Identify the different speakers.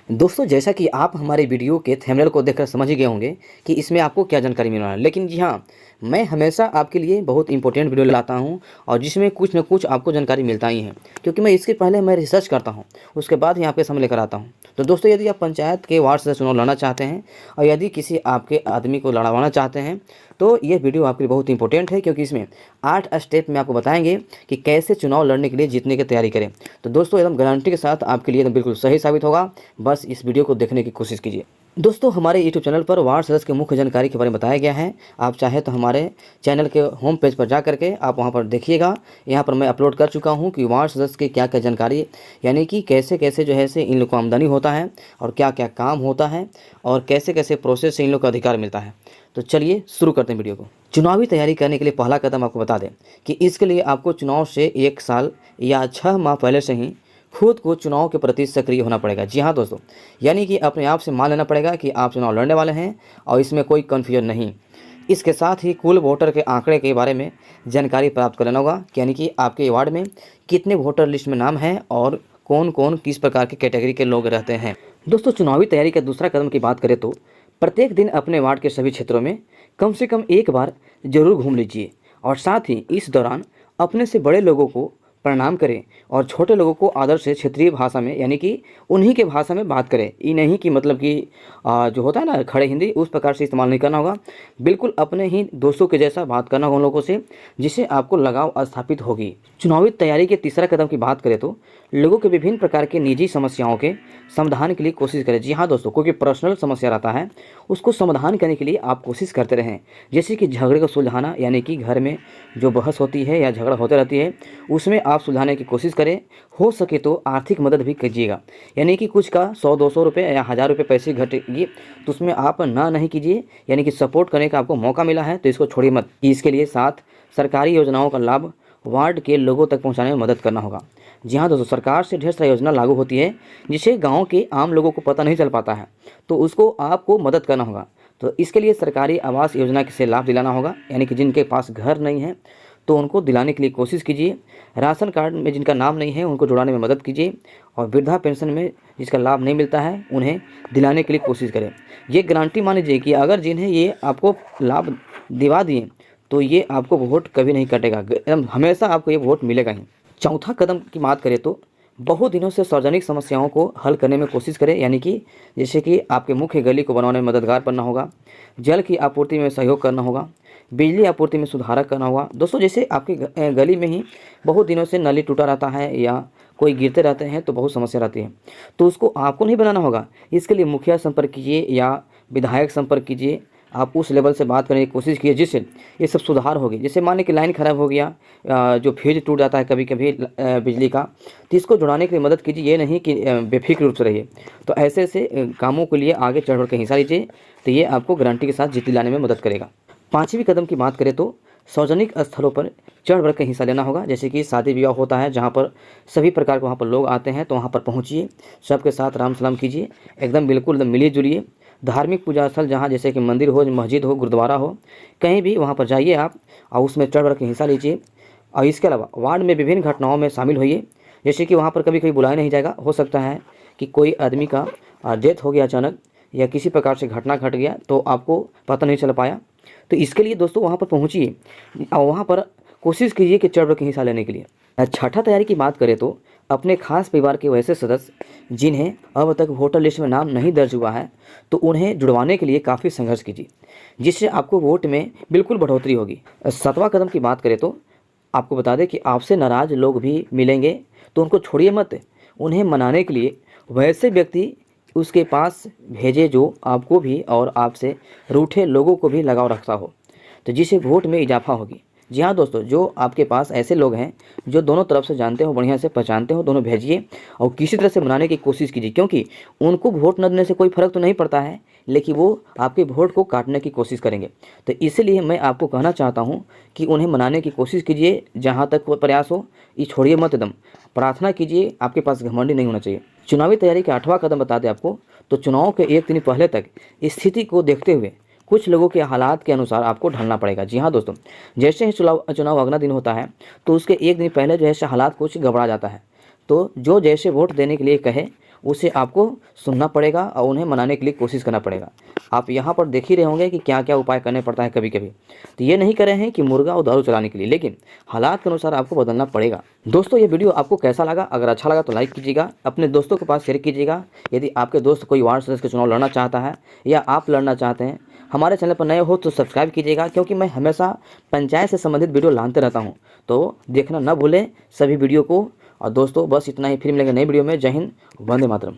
Speaker 1: दोस्तों, जैसा कि आप हमारे वीडियो के थंबनेल को देखकर समझ ही गए होंगे कि इसमें आपको क्या जानकारी मिलने वाला है। लेकिन जी हाँ, मैं हमेशा आपके लिए बहुत इंपॉर्टेंट वीडियो लाता हूं और जिसमें कुछ न कुछ आपको जानकारी मिलता ही है, क्योंकि मैं इसके पहले मैं रिसर्च करता हूं, उसके बाद ही आपके सामने लेकर आता हूं। तो दोस्तों, यदि आप पंचायत के वार्ड से चुनाव लड़ना चाहते हैं और यदि किसी आपके आदमी को लड़वाना चाहते हैं तो ये वीडियो आपके लिए बहुत इंपॉर्टेंट है, क्योंकि इसमें 8 स्टेप में आपको बताएंगे कि कैसे चुनाव लड़ने के लिए जीतने की तैयारी करें। तो दोस्तों, एकदम गारंटी के साथ आपके लिए एकदम बिल्कुल सही साबित होगा। बस इस वीडियो को देखने की कोशिश कीजिए। दोस्तों, हमारे यूट्यूब चैनल पर वार्ड सदस्य की मुख्य जानकारी के बारे में बताया गया है। आप चाहे तो हमारे चैनल के होम पेज पर जा करके आप वहां पर देखिएगा। यहाँ पर मैं अपलोड कर चुका हूं कि वार्ड सदस्य की क्या क्या जानकारी, यानी कि कैसे कैसे जो है से इन लोग को आमदनी होता है और क्या क्या काम होता है और कैसे कैसे प्रोसेस से इन लोग को अधिकार मिलता है। तो चलिए शुरू करते हैं वीडियो को। चुनावी तैयारी करने के लिए पहला कदम आपको बता दें कि इसके लिए आपको चुनाव से 1 साल या 6 माह पहले से ही खुद को चुनाव के प्रति सक्रिय होना पड़ेगा। जी हाँ दोस्तों, यानी कि अपने आप से मान लेना पड़ेगा कि आप चुनाव लड़ने वाले हैं और इसमें कोई कन्फ्यूजन नहीं। इसके साथ ही कुल वोटर के आंकड़े के बारे में जानकारी प्राप्त कर लेना होगा, यानी कि आपके वार्ड में कितने वोटर लिस्ट में नाम हैं और कौन कौन किस प्रकार के कैटेगरी के लोग रहते हैं। दोस्तों, चुनावी तैयारी का दूसरा कदम की बात करें तो प्रत्येक दिन अपने वार्ड के सभी क्षेत्रों में कम से कम एक बार जरूर घूम लीजिए और साथ ही इस दौरान अपने से बड़े लोगों को प्रणाम करें और छोटे लोगों को आदर से क्षेत्रीय भाषा में, यानी कि उन्हीं के भाषा में बात करें। ये नहीं कि मतलब कि जो होता है ना खड़े हिंदी, उस प्रकार से इस्तेमाल नहीं करना होगा। बिल्कुल अपने ही दोस्तों के जैसा बात करना होगा उन लोगों से, जिससे आपको लगाव स्थापित होगी। चुनावी तैयारी के तीसरा कदम की बात करें तो लोगों के विभिन्न प्रकार के निजी समस्याओं के समाधान के लिए कोशिश करें। जी हाँ दोस्तों, कोई पर्सनल समस्या रहता है उसको समाधान करने के लिए आप कोशिश करते रहें। जैसे कि झगड़े को सुलझाना, यानी कि घर में जो बहस होती है या झगड़ा होते रहती है उसमें आप सुलझाने की कोशिश करें। हो सके तो आर्थिक मदद भी कीजिएगा, यानी कि कुछ का 100-200 रुपये या 1000 रुपये पैसे घटेगी तो उसमें आप ना नहीं कीजिए, यानी कि सपोर्ट करने का आपको मौका मिला है तो इसको छोड़िए मत। इसके लिए साथ सरकारी योजनाओं का लाभ वार्ड के लोगों तक पहुंचाने में मदद करना होगा। जी हाँ दोस्तों, सरकार से ढेर सारी योजना लागू होती है जिसे गांव के आम लोगों को पता नहीं चल पाता है, तो उसको आपको मदद करना होगा। तो इसके लिए सरकारी आवास योजना से लाभ दिलाना होगा, यानी कि जिनके पास घर नहीं है तो उनको दिलाने के लिए कोशिश कीजिए। राशन कार्ड में जिनका नाम नहीं है उनको जुड़ाने में मदद कीजिए और वृद्धा पेंशन में जिसका लाभ नहीं मिलता है उन्हें दिलाने के लिए कोशिश करें। ये गारंटी मान लीजिए कि अगर जिन्हें ये आपको लाभ दिवा दिए तो ये आपको वोट कभी नहीं कटेगा, एकदम हमेशा आपको ये वोट मिलेगा ही। चौथा कदम की बात करें तो बहुत दिनों से सार्वजनिक समस्याओं को हल करने में कोशिश करें, यानी कि जैसे कि आपके मुख्य गली को बनवाने में मददगार बनना होगा, जल की आपूर्ति में सहयोग करना होगा, बिजली आपूर्ति में सुधार करना होगा। दोस्तों, जैसे आपकी गली में ही बहुत दिनों से नली टूटा रहता है या कोई गिरते रहते हैं तो बहुत समस्या रहती है, तो उसको आपको नहीं बनाना होगा। इसके लिए मुखिया संपर्क कीजिए या विधायक संपर्क कीजिए। आप उस लेवल से बात करने की कोशिश कीजिए जिससे ये सब सुधार होगी। जैसे मान लें कि लाइन ख़राब हो गया, जो फ्यूज टूट जाता है कभी कभी बिजली का, तो इसको जुड़ाने के लिए मदद कीजिए। ये नहीं कि बेफिक्र रूप से रहिए। तो ऐसे ऐसे कामों के लिए आगे चढ़ बढ़ के हिस्सा लीजिए, तो ये आपको गारंटी के साथ जीत दिलाने में मदद करेगा। पाँचवीं कदम की बात करें तो सार्वजनिक स्थलों पर चढ़ बढ़ कर हिस्सा लेना होगा। जैसे कि शादी विवाह होता है जहाँ पर सभी प्रकार के वहाँ पर लोग आते हैं, तो वहाँ पर पहुँचिए, सबके साथ राम सलाम कीजिए, एकदम बिल्कुल मिलिए जुलिए। धार्मिक पूजा स्थल जहाँ जैसे कि मंदिर हो, मस्जिद हो, गुरुद्वारा हो, कहीं भी वहाँ पर जाइए आप और उसमें चढ़ बढ़ के हिस्सा लीजिए। और इसके अलावा वार्ड में विभिन्न घटनाओं में शामिल होइए। जैसे कि वहाँ पर कभी कभी बुलाया नहीं जाएगा, हो सकता है कि कोई आदमी का डेथ हो गया अचानक या किसी प्रकार से घटना घट गया तो आपको पता नहीं चल पाया, तो इसके लिए दोस्तों वहाँ पर पहुँचिए और वहाँ पर कोशिश कीजिए कि चढ़ बढ़ के हिस्सा लेने के लिए। छठा तैयारी की बात करें तो अपने खास परिवार के वैसे सदस्य जिन्हें अब तक वोटर लिस्ट में नाम नहीं दर्ज हुआ है तो उन्हें जुड़वाने के लिए काफ़ी संघर्ष कीजिए, जिससे आपको वोट में बिल्कुल बढ़ोतरी होगी। 7वां कदम की बात करें तो आपको बता दें कि आपसे नाराज लोग भी मिलेंगे तो उनको छोड़िए मत। उन्हें मनाने के लिए वैसे व्यक्ति उसके पास भेजे जो आपको भी और आपसे रूठे लोगों को भी लगाव रखता हो, तो जिससे वोट में इजाफा होगी। जी हाँ दोस्तों, जो आपके पास ऐसे लोग हैं जो दोनों तरफ से जानते हो, बढ़िया से पहचानते हो, दोनों भेजिए और किसी तरह से मनाने की कोशिश कीजिए, क्योंकि उनको वोट न देने से कोई फ़र्क तो नहीं पड़ता है, लेकिन वो आपके वोट को काटने की कोशिश करेंगे। तो इसीलिए मैं आपको कहना चाहता हूँ कि उन्हें मनाने की कोशिश कीजिए, जहाँ तक वो प्रयास हो। ये छोड़िए मत, एकदम प्रार्थना कीजिए, आपके पास घमंडी नहीं होना चाहिए। चुनावी तैयारी का 8वां कदम बता दें आपको, तो चुनाव के 1 दिन पहले तक स्थिति को देखते हुए कुछ लोगों के हालात के अनुसार आपको ढलना पड़ेगा। जी हाँ दोस्तों, जैसे ही चुनाव अगला दिन होता है तो उसके 1 दिन पहले जो है हालात कुछ गड़बड़ा जाता है, तो जो जैसे वोट देने के लिए कहे उसे आपको सुनना पड़ेगा और उन्हें मनाने के लिए कोशिश करना पड़ेगा। आप यहाँ पर देख ही रहे होंगे कि क्या क्या उपाय करने पड़ता है कभी कभी। तो ये नहीं करे हैं कि मुर्गा और दारू चलाने के लिए, लेकिन हालात के अनुसार आपको बदलना पड़ेगा। दोस्तों ये वीडियो आपको कैसा लगा? अगर अच्छा लगा तो लाइक कीजिएगा, अपने दोस्तों के पास शेयर कीजिएगा। यदि आपके दोस्त कोई वार्ड सदस्य का चुनाव लड़ना चाहता है या आप लड़ना चाहते हैं, हमारे चैनल पर नए हो तो सब्सक्राइब कीजिएगा, क्योंकि मैं हमेशा पंचायत से संबंधित वीडियो लाते रहता हूँ। तो देखना न भूलें सभी वीडियो को। और दोस्तों बस इतना ही, फिर मिलेंगे नई वीडियो में। जय हिंद, वंदे मातरम।